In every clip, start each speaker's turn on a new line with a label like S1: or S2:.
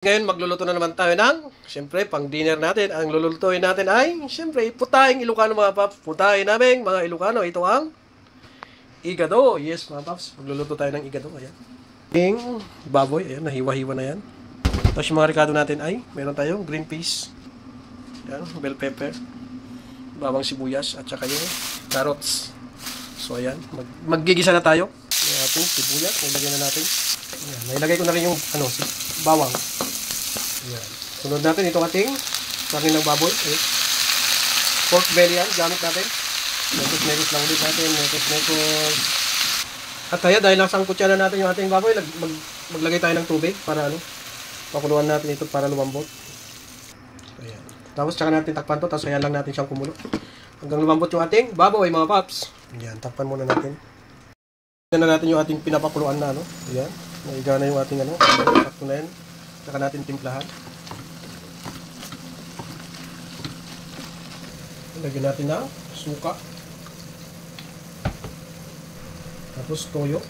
S1: Ngayon magluluto na naman tayo ng, siyempre, pang dinner natin. Ang lulutuin natin ay, siyempre, putahing Ilocano mga paps. Putahin namin mga Ilocano. Ito ang igado. Yes mga paps, magluluto tayo ng igado. Ayan. Yung baboy, ayan, nahiwa-hiwa na yan. Tapos yung mga ricado natin ay, meron tayong green peas. Ayan, bell pepper. Bawang sibuyas at saka yung carrots. So ayan, maggigisa na tayo. Yung ating sibuyas, nilagay na natin. Ayan, nailagay ko na rin yung bawang. Ayan. Sunod natin itong ating karne ng baboy. Ayan. Pork belly yan, gamit natin. Mekos lang ulit natin. Mekos. At kaya dahil nasang kutsara natin yung ating baboy, maglagay tayo ng tubig para pakuluan natin ito para lumambot. Ayan. Tapos tsaka natin takpan to, tapos ayan lang natin siyang kumulo. Hanggang lumambot yung ating baboy mga paps. Ayan, takpan muna natin. Ayan na natin yung ating pinapakuluan na Ayan. Naiga na yung ating sakto na yan. Saka natin timplahan. Lagyan natin ng suka. Tapos toyo.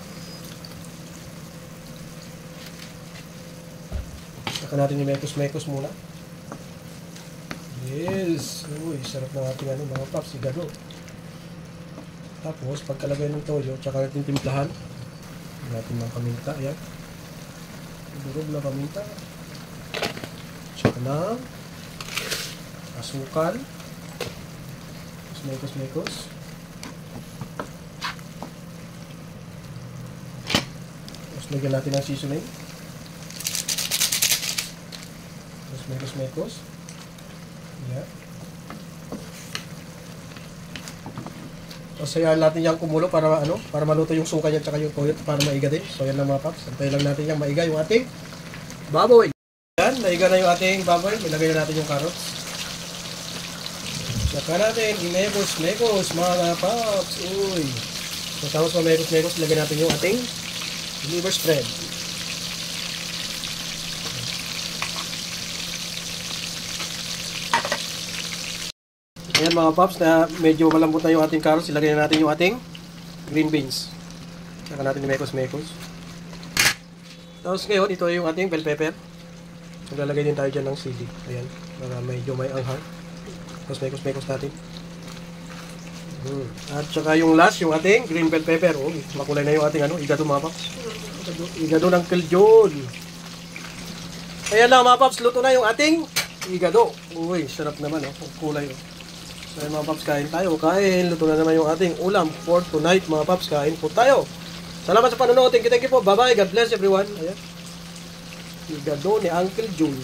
S1: Saka natin yung mekos muna. Yes! Uy, sarap ng ating mga paps, igado. Tapos, pagkalagay ng toyo, tsaka natin timplahan. Natin ng paminta, ayan. Durog na paminta. Tsaka na asukal. Tapos mekos. Tapos lagyan natin ng seasoning. Tapos mekos. Ayan. So, ayan natin yung kumulo para maluto yung suka niya tsaka yung toyo para maiga din. So, yan lang mga paps. Antayin lang natin yung maiga yung ating baboy. Yan, naiga na yung ating baboy. Ilagay na natin yung carrots. Saka natin, mekos mga paps. Uy. So, tapos mekos, ilagay natin yung ating liver spread. Ayan mga paps, na medyo malambot na yung ating carrots, ilagay na natin yung ating green beans. Saka natin yung mekos. Tapos ngayon, ito yung ating bell pepper. Maglalagay din tayo dyan ng sili. Ayan, para medyo may anghang. Tapos mekos natin. At saka yung last, yung ating green bell pepper. Oh, makulay na yung ating igado mga paps. Igado ng kiljon. Ayan lang mga paps, luto na yung ating igado. Uy, sarap naman kulay So mga paps, kain tayo. Luto na naman yung ating ulam for tonight mga paps. Kain po tayo. Salamat sa panonood. Thank you po. Bye bye. God bless everyone. Ayan. Igado ni Uncle June.